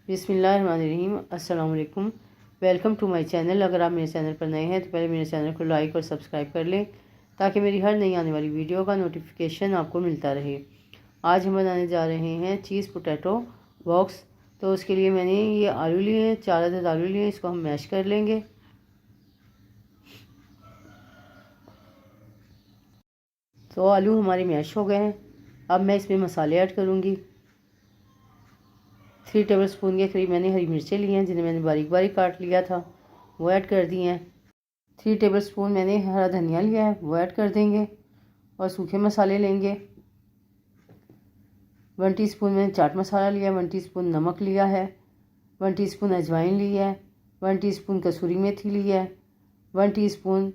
बिस्मिल्लाहिर्रहमानिर्रहीम। अस्सलाम वालेकुम। Welcome to my channel. अगर आप मेरे चैनल पर नए हैं तो पहले मेरे चैनल को लाइक और सब्सक्राइब कर लें ताकि मेरी हर नई आने वाली वीडियो का नोटिफिकेशन आपको मिलता रहे। आज हम बनाने जा रहे हैं चीज़ पोटैटो बॉक्स। तो उसके लिए मैंने ये आलू लिए हैं, 4 अदद आलू लिए हैं। इसको हम मैश कर लेंगे। तो आलू हमारे मैश हो गए हैं। अब मैं इसमें मसाले ऐड करूँगी। 3 टेबल स्पून के करीब मैंने हरी मिर्चें ली हैं जिन्हें मैंने बारीक बारीक काट लिया था, वो ऐड कर दी हैं। 3 टेबल स्पून मैंने हरा धनिया लिया है, वो ऐड कर देंगे। और सूखे मसाले लेंगे। 1 टीस्पून मैंने चाट मसाला लिया है, 1 टीस्पून नमक लिया है, 1 टीस्पून अजवाइन ली है, 1 टीस्पून कसूरी मेथी ली है, 1 टीस्पून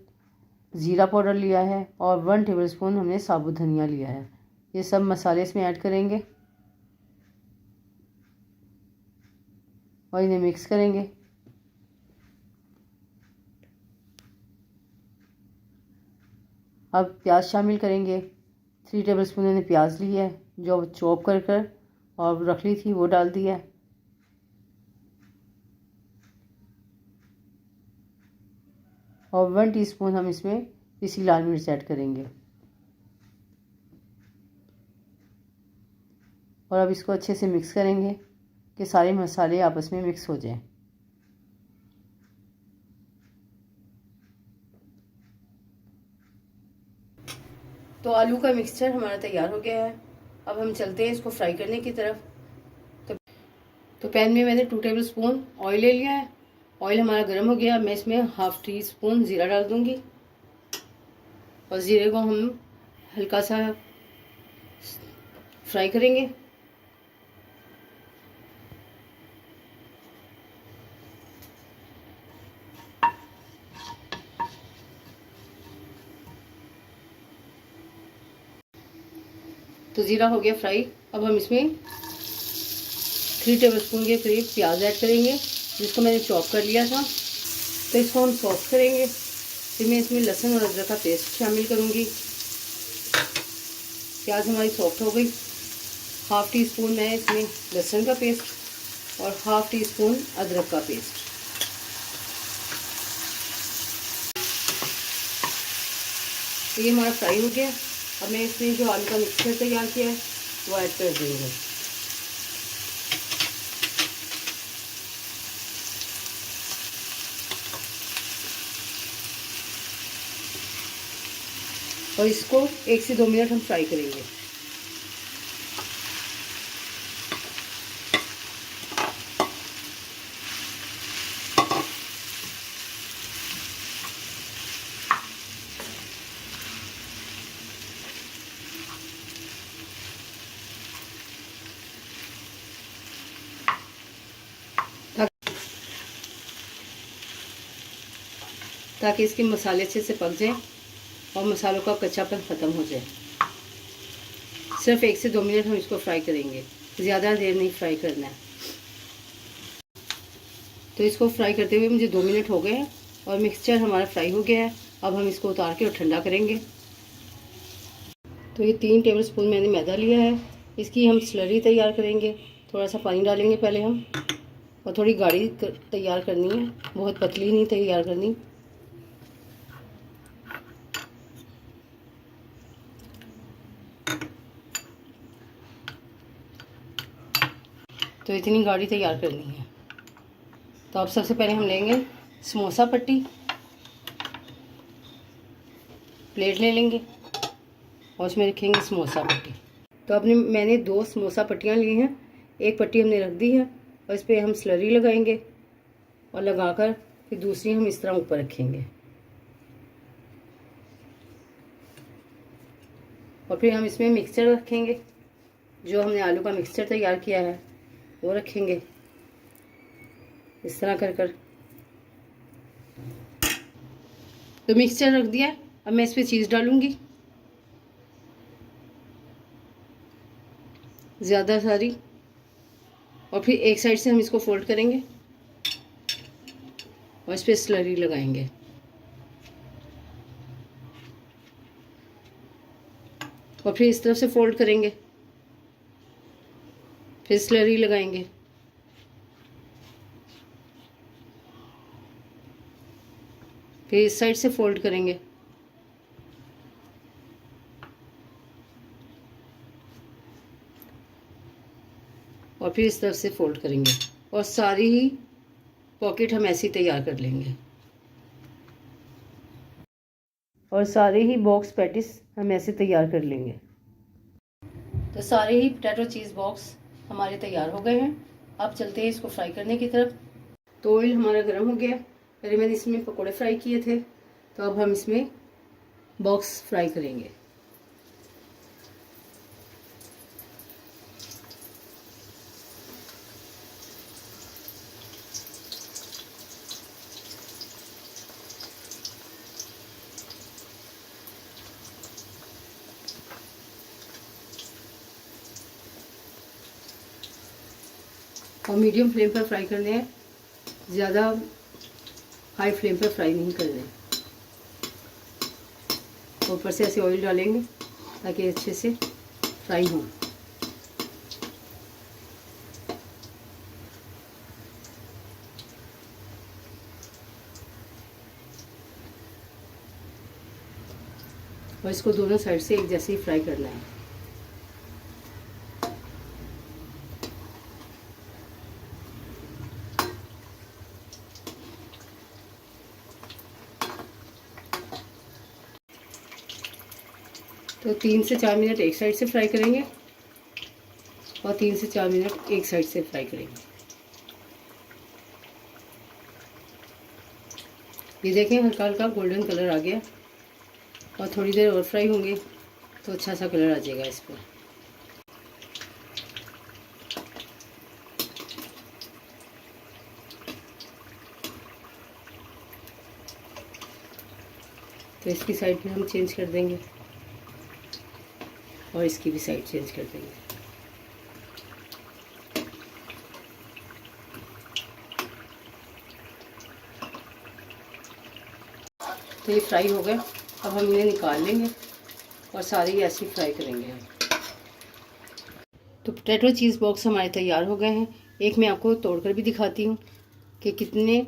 ज़ीरा पाउडर लिया है और 1 टेबल स्पून हमने साबुत धनिया लिया है। ये सब मसाले इसमें ऐड करेंगे और इन्हें मिक्स करेंगे। अब प्याज शामिल करेंगे। 3 टेबल स्पून मैंने प्याज ली है जो चॉप कर और रख ली थी, वो डाल दिया है। और 1 टीस्पून हम इसमें पिसी लाल मिर्च ऐड करेंगे। और अब इसको अच्छे से मिक्स करेंगे कि सारे मसाले आपस में मिक्स हो जाएं। तो आलू का मिक्सचर हमारा तैयार हो गया है। अब हम चलते हैं इसको फ्राई करने की तरफ। तो पैन में मैंने 2 टेबल स्पून ऑयल ले लिया है। ऑयल हमारा गर्म हो गया। मैं इसमें हाफ टी स्पून ज़ीरा डाल दूंगी और ज़ीरे को हम हल्का सा फ्राई करेंगे। तो ज़ीरा हो गया फ्राई। अब हम इसमें 3 टेबल स्पून के करीब प्याज ऐड करेंगे जिसको मैंने चॉप कर लिया था। तो इसको हम सॉफ्ट करेंगे। फिर मैं इसमें लहसुन और अदरक का पेस्ट शामिल करूँगी। प्याज हमारी सॉफ्ट हो गई। हाफ टी स्पून मैं इसमें लहसुन का पेस्ट और हाफ टी स्पून अदरक का पेस्ट। तो ये हमारा फ्राई हो गया। अब मैं इसमें जो आलू का मिक्सचर तैयार किया है वो ऐड कर देंगे। और इसको 1 से 2 मिनट हम फ्राई करेंगे। ताकि इसके मसाले अच्छे से पक जाएं और मसालों का कच्चापन ख़त्म हो जाए। सिर्फ 1 से 2 मिनट हम इसको फ्राई करेंगे, ज़्यादा देर नहीं फ्राई करना है। तो इसको फ्राई करते हुए मुझे 2 मिनट हो गए हैं और मिक्सचर हमारा फ्राई हो गया है। अब हम इसको उतार के और ठंडा करेंगे। तो ये 3 टेबल स्पून मैंने मैदा लिया है। इसकी हम स्लरी तैयार करेंगे। थोड़ा सा पानी डालेंगे पहले हम, और थोड़ी गाढ़ी तैयार करनी है, बहुत पतली नहीं तैयार करनी। तो इतनी गाढ़ी तैयार करनी है। तो अब सबसे पहले हम लेंगे समोसा पट्टी, प्लेट ले लेंगे और उसमें रखेंगे समोसा पट्टी। तो अपने मैंने 2 समोसा पट्टियाँ ली हैं। एक पट्टी हमने रख दी है और इस पर हम स्लरी लगाएंगे और लगाकर फिर दूसरी हम इस तरह ऊपर रखेंगे। और फिर हम इसमें मिक्सचर रखेंगे, जो हमने आलू का मिक्सचर तैयार किया है वो रखेंगे इस तरह कर। तो मिक्सचर रख दिया। अब मैं इस पर चीज़ डालूंगी, ज़्यादा सारी। और फिर एक साइड से हम इसको फोल्ड करेंगे और इस पर स्लरी लगाएंगे। और फिर इस तरफ से फोल्ड करेंगे, फिर स्लरी लगाएंगे फिर इस साइड से फोल्ड करेंगे। और फिर इस तरफ से फोल्ड करेंगे और सारी ही पॉकेट हम ऐसे ही तैयार कर लेंगे। और सारे ही बॉक्स पैटिस हम ऐसे तैयार कर लेंगे। तो सारे ही पोटैटो चीज़ बॉक्स हमारे तैयार हो गए हैं। अब चलते हैं इसको फ्राई करने की तरफ। तो ऑयल हमारा गर्म हो गया। पहले मैंने इसमें पकोड़े फ्राई किए थे, तो अब हम इसमें बॉक्स फ्राई करेंगे। और मीडियम फ्लेम पर फ्राई करने हैं, ज़्यादा हाई फ्लेम पर फ्राई नहीं करने। ऊपर से ऐसे ऑयल डालेंगे ताकि अच्छे से फ्राई हो। और इसको दोनों साइड से एक जैसे ही फ्राई करना है। तो 3 से 4 मिनट एक साइड से फ्राई करेंगे और 3 से 4 मिनट एक साइड से फ्राई करेंगे। ये देखें हल्का हल्का गोल्डन कलर आ गया। और थोड़ी देर और फ्राई होंगे तो अच्छा सा कलर आ जाएगा इस पर। तो इसकी साइड भी हम चेंज कर देंगे और इसकी भी साइड चेंज कर देंगे। तो ये फ्राई हो गया। अब हम इन्हें निकाल लेंगे और सारे ही ऐसे फ्राई करेंगे हम। तो पोटैटो चीज़ बॉक्स हमारे तैयार हो गए हैं। एक मैं आपको तोड़कर भी दिखाती हूँ कि कितने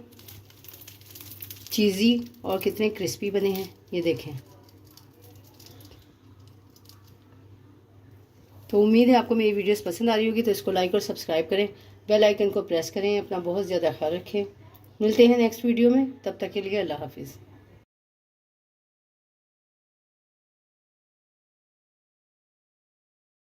चीज़ी और कितने क्रिस्पी बने हैं। ये देखें। तो उम्मीद है आपको मेरी वीडियोस पसंद आ रही होगी। तो इसको लाइक और सब्सक्राइब करें, बेल आइकन को प्रेस करें। अपना बहुत ज़्यादा ख्याल रखें। मिलते हैं नेक्स्ट वीडियो में, तब तक के लिए अल्लाह हाफिज़।